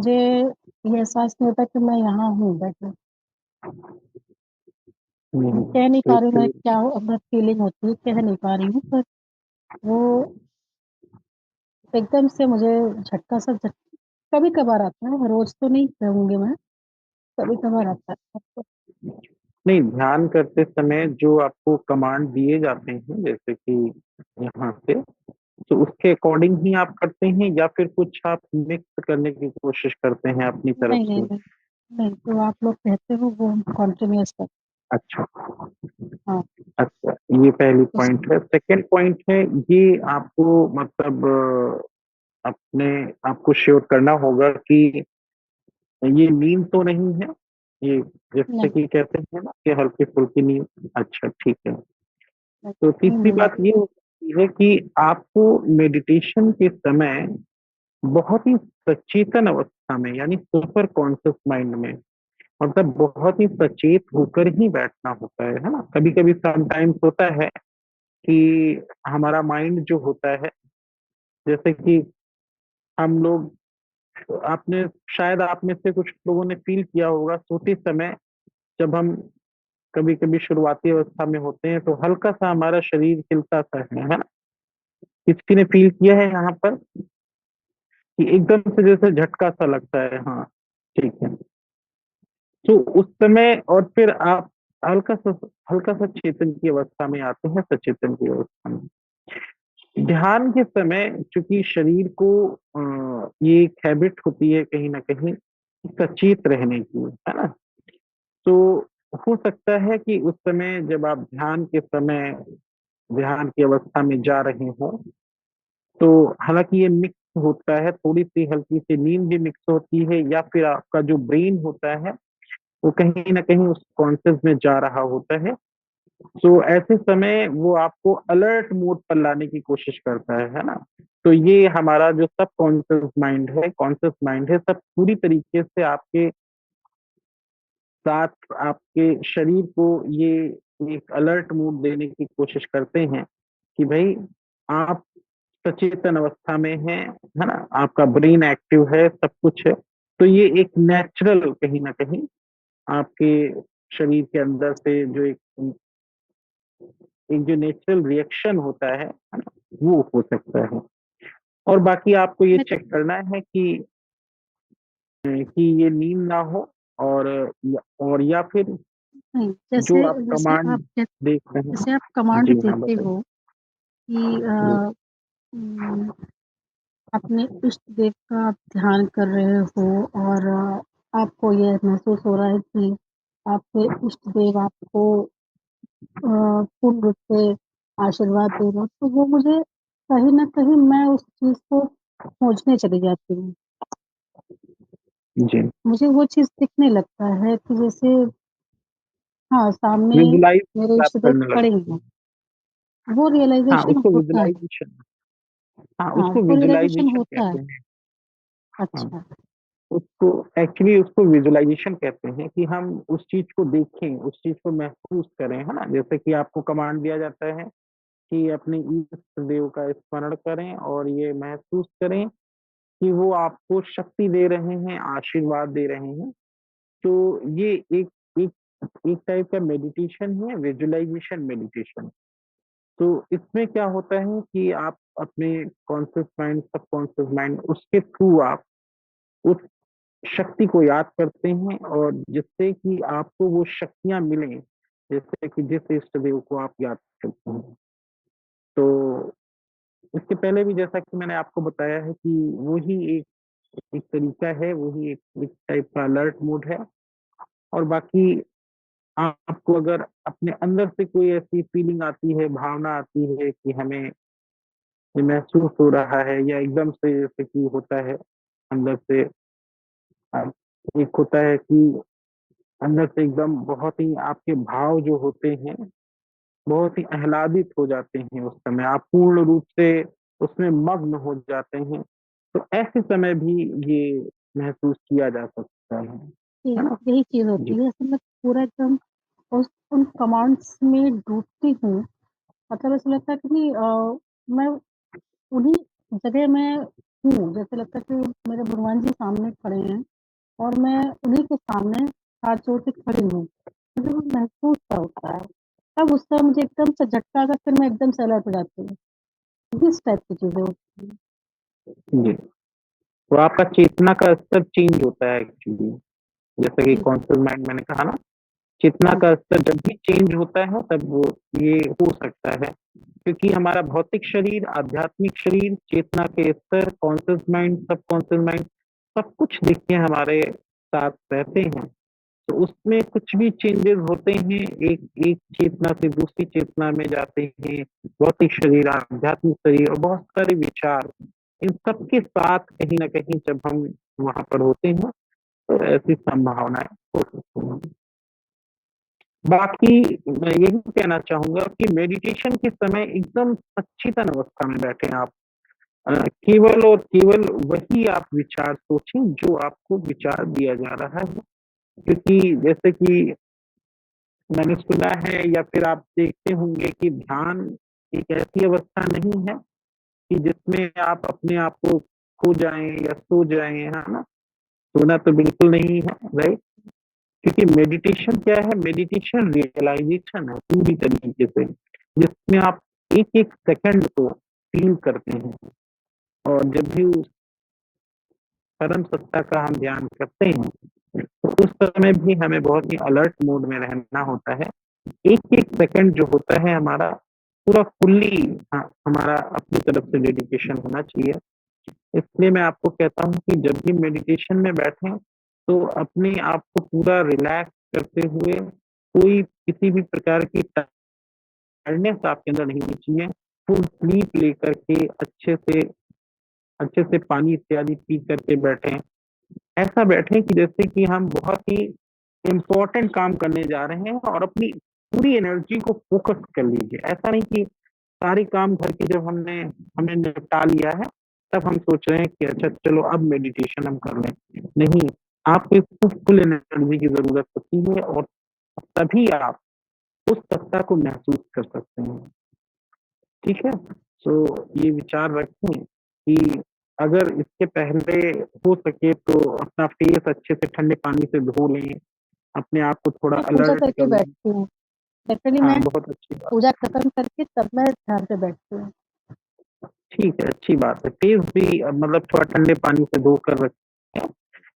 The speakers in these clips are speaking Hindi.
मुझे ये एहसास नहीं होता कि मैं यहाँ हूँ बैठे। मैं कह नहीं तो पा रही हूँ, मैं इसके क्या अंदर फीलिंग होती है, कह नहीं पा रही हूँ, पर वो एकदम से मुझे झटका सा कभी कभार आता है, रोज तो नहीं कहूंगी मैं, कभी कभार आता है। नहीं, ध्यान करते समय जो आपको कमांड दिए जाते हैं, जैसे कि यहाँ से, तो उसके अकॉर्डिंग ही आप करते हैं या फिर कुछ आप मिक्स करने की कोशिश करते हैं अपनी तरफ नहीं नहीं से? नहीं, नहीं जो आप लोग कहते हो वो हम कॉन्टिन्यूअस कर। अच्छा। हाँ। अच्छा, ये पहली उस पॉइंट है। सेकंड पॉइंट है, ये आपको मतलब अपने आपको श्योर करना होगा कि ये नींद तो नहीं है, ये जैसे नहीं कि कहते हैं ना कि हल्की फुल्की नींद। अच्छा, ठीक है। नहीं, तो नींद तीसरी नहीं बात ये हो सकती है कि आपको मेडिटेशन के समय बहुत ही सचेतन अवस्था में, यानी सुपर कॉन्शियस माइंड में, मतलब बहुत ही सचेत होकर ही बैठना होता है ना। कभी कभी समटाइम्स होता है कि हमारा माइंड जो होता है, जैसे कि हम लोग, आपने शायद आप में से कुछ लोगों ने फील किया होगा सोते समय, जब हम कभी कभी शुरुआती अवस्था में होते हैं तो हल्का सा हमारा शरीर हिलता सा है ना। किसी ने फील किया है यहाँ पर कि एकदम से जैसे झटका सा लगता है? हाँ, ठीक है। तो उस समय और फिर आप हल्का सा हल्का सा चेतन की अवस्था में आते हैं, सचेतन की अवस्था में। ध्यान के समय चूंकि शरीर को ये एक हैबिट होती है कहीं ना कहीं सचेत रहने की, है ना। तो हो सकता है कि उस समय जब आप ध्यान के समय ध्यान की अवस्था में जा रहे हो, तो हालांकि ये मिक्स होता है, थोड़ी सी हल्की सी नींद भी मिक्स होती है, या फिर आपका जो ब्रेन होता है वो कहीं ना कहीं उस कॉन्शियस में जा रहा होता है। तो ऐसे समय वो आपको अलर्ट मोड पर लाने की कोशिश करता है ना। तो ये हमारा जो सब कॉन्शियस माइंड है, सब पूरी तरीके से आपके साथ आपके शरीर को ये एक अलर्ट मोड देने की कोशिश करते हैं कि भाई आप सचेतन अवस्था में हैं, है ना। आपका ब्रेन एक्टिव है, सब कुछ है। तो ये एक नेचुरल कहीं ना कहीं आपके शरीर के अंदर से जो एक जो नेचुरल रिएक्शन होता है ना, वो हो सकता है। और बाकी आपको ये मैं चेक करना है कि ये नींद ना हो, और या फिर नहीं, जो जैसे आप जैसे कमांड आप देख रहे हैं। जैसे आप कमांड जी हाँ, देते बताइए। हो कि उम, अपने इष्ट देव का आप ध्यान कर रहे हो, और आपको ये महसूस हो रहा है कि आपके इष्ट देव आपको पूर्ण रूप से आशीर्वाद दे रहे हो, तो वो मुझे कहीं न कहीं मैं उस चीज़ को खोजने चली जाती हूँ। जी। मुझे वो चीज़ दिखने लगता है कि जैसे हाँ, सामने मेरे विजुलाइज आप इष्ट देव करने खड़े लगते हैं, हैं। वो हाँ, रियलाइज़ेशन उसको होता है। विजुलाइजेशन हाँ, हाँ, उसको वो रियलाइज़ेशन विजुलाइजेशन होता है। कहते हैं। हाँ, अच्छा। उसको एक्चुअली उसको विजुलाइजेशन कहते हैं कि हम उस चीज को देखें, उस चीज को महसूस करें, है ना। जैसे कि आपको कमांड दिया जाता है कि अपने इष्ट देव का स्मरण करें और ये महसूस करें कि वो आपको शक्ति दे रहे हैं, आशीर्वाद दे रहे हैं। तो ये एक एक एक टाइप का मेडिटेशन है, विजुअलाइजेशन मेडिटेशन। तो इसमें क्या होता है कि आप अपने कॉन्शियस माइंड, सब कॉन्शियस माइंड, उसके थ्रू आप उस शक्ति को याद करते हैं, और जिससे कि आपको वो शक्तियां मिलें, जैसे कि जिस इष्ट देव को आप याद करते हैं। तो इसके पहले भी जैसा कि मैंने आपको बताया है कि वही एक एक तरीका है, वही एक टाइप का अलर्ट मोड है। और बाकी आपको अगर अपने अंदर से कोई ऐसी फीलिंग आती है, भावना आती है कि हमें ये महसूस हो रहा है, या एकदम से जैसे कि होता है अंदर से, अ, एक होता है कि अंदर से एकदम बहुत ही आपके भाव जो होते हैं बहुत ही आह्लादित हो जाते हैं, उस समय आप पूर्ण रूप से उसमें मग्न हो जाते हैं। तो ऐसे समय भी ये महसूस किया जा सकता ये है ना। यही चीज़ जी। होती है, जैसे मैं पूरा एकदम उस उन कमांड्स में डूबती हूँ। मतलब ऐसा लगता है कि मैं उन्हीं जगह में हूँ, जैसे लगता है कि मेरे भगवान जी सामने खड़े हैं और मैं उन्हीं के सामने हाथ जोड़ के खड़ी हूँ। मुझे वो महसूस सा होता है। तब उस समय मुझे एकदम से झटका आकर फिर मैं एकदम से अलर्ट हो जाती हूँ। इस टाइप की चीज़ें होती हैं। जी। तो आपका चेतना का स्तर चेंज होता है एक्चुअली, जैसे कि जी, कॉन्शियस माइंड मैंने कहा ना, चेतना जी, का स्तर जब भी चेंज होता है तब वो ये हो सकता है, क्योंकि हमारा भौतिक शरीर, आध्यात्मिक शरीर, चेतना के स्तर, कॉन्शियस माइंड, सब कॉन्शियस माइंड, सब कुछ देखिए हमारे साथ रहते हैं। तो उसमें कुछ भी चेंजेस होते हैं, एक एक चेतना से दूसरी चेतना में जाते हैं, भौतिक शरीर, आध्यात्मिक शरीर और बहुत सारे विचार, इन सब के साथ कहीं ना कहीं जब हम वहां पर होते हैं तो ऐसी संभावनाएं हो सकती हैं। बाकी मैं यही कहना चाहूंगा कि मेडिटेशन के समय एकदम सचेतन अवस्था में बैठे आप। केवल और केवल वही आप विचार सोचें जो आपको विचार दिया जा रहा है, क्योंकि जैसे कि मैंने सुना है या फिर आप देखते होंगे कि ध्यान एक ऐसी अवस्था नहीं है कि जिसमें आप अपने आप को खो जाएं या सो जाएं, है ना। सोना तो बिल्कुल नहीं है, राइट। क्योंकि मेडिटेशन क्या है, मेडिटेशन रियलाइजेशन है पूरी तरीके से, जिसमें आप एक एक सेकंड को फील करते हैं। और जब भी उस परम सत्ता का हम ध्यान करते हैं तो उस समय भी हमें बहुत ही अलर्ट मोड में रहना होता है। एक एक सेकंड जो होता है हमारा पूरा फुल्ली, हमारा अपनी तरफ से डेडिकेशन होना चाहिए। इसलिए मैं आपको कहता हूँ कि जब भी मेडिटेशन में बैठें तो अपने आप को पूरा रिलैक्स करते हुए, कोई किसी भी प्रकार की टायर्डनेस आपके अंदर नहीं होनी चाहिए, फुल स्लीप लेकर के अच्छे से पानी इत्यादि पी करके बैठें। ऐसा बैठे कि जैसे कि हम बहुत ही इम्पोर्टेंट काम करने जा रहे हैं और अपनी पूरी एनर्जी को फोकस कर लीजिए। ऐसा नहीं कि सारे काम घर के जब हमने हमने निपटा लिया है तब हम सोच रहे हैं कि अच्छा चलो अब मेडिटेशन हम कर लें। नहीं, आपको इसको फुल एनर्जी की जरूरत होती है और तभी आप उस सत्ता को महसूस कर सकते हैं। ठीक है। तो ये विचार रखें कि अगर इसके पहले हो सके तो अपना फेस अच्छे से ठंडे पानी से धो लें, अपने आप को थोड़ा मैं पूजा अलर्ट करके कर लें। बैठती हूँ। एक्चुअली हाँ, मैं बहुत अच्छी बात। पूजा खत्म करके तब मैं ध्यान पे बैठती हूँ। ठीक है, अच्छी बात है। फेस भी मतलब थोड़ा ठंडे पानी से धो कर रखें,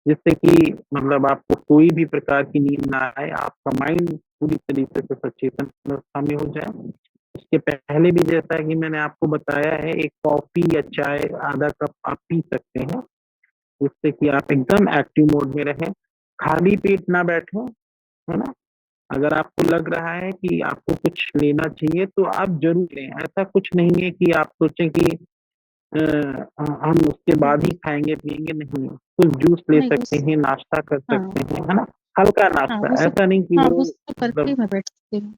जिससे कि मतलब आपको कोई भी प्रकार की नींद ना आए, आपका माइंड पूरी तरीके से सचेतन अवस्था में हो जाए। उसके पहले भी जैसा कि मैंने आपको बताया है, एक कॉफी या चाय आधा कप आप पी सकते हैं, जिससे कि आप एकदम एक्टिव मोड में रहें। खाली पेट ना बैठें, है ना। अगर आपको लग रहा है कि आपको कुछ लेना चाहिए तो आप जरूर लें। ऐसा कुछ नहीं है कि आप सोचें कि हम उसके बाद ही खाएंगे पिएंगे, नहीं। कुछ जूस ले नहीं सकते उस हैं, नाश्ता कर हाँ, सकते हैं, है ना। हल्का हाँ, नाश्ता, वो सब ऐसा नहीं कि हाँ, वो वो सब करके ही मतलब मैं बैठती हूँ।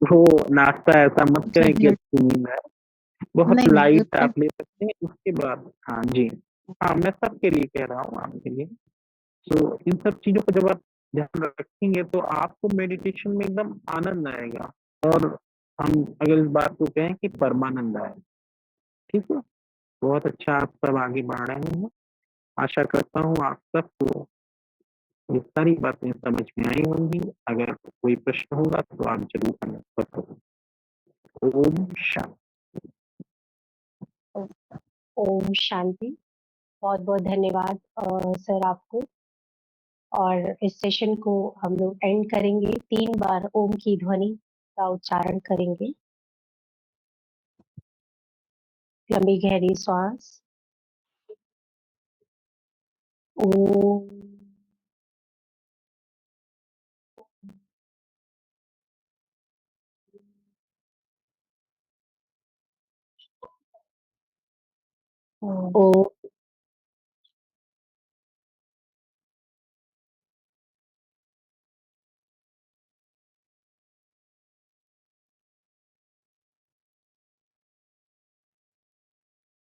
वो नाश्ता ऐसा मत करें कि 5 मिनट अच्छी नींद आए। बहुत नहीं, नहीं लाइट बिल्कुल आप ले सकते हैं उसके बाद। हाँ जी। हाँ, मैं सबके लिए कह रहा हूँ, आपके लिए। तो इन सब चीजों को जब आप ध्यान रखेंगे तो आपको मेडिटेशन में एकदम आनंद आएगा। और हम अगर इस बात को कहें कि परमानंद आए। ठीक है। बहुत अच्छा आप सब आगे बढ़ रहे हैं। आशा करता हूँ आप सबको ये सारी बातें समझ में आई होंगी। अगर कोई प्रश्न होगा तो आप जरूर हमें बताओ। ओम शांति। ओ- ओम शांति। बहुत बहुत धन्यवाद सर आपको। और इस सेशन को हम लोग एंड करेंगे, 3 बार ओम की ध्वनि का उच्चारण करेंगे। लंबी गहरी सांस। ओम। ओम। ओम।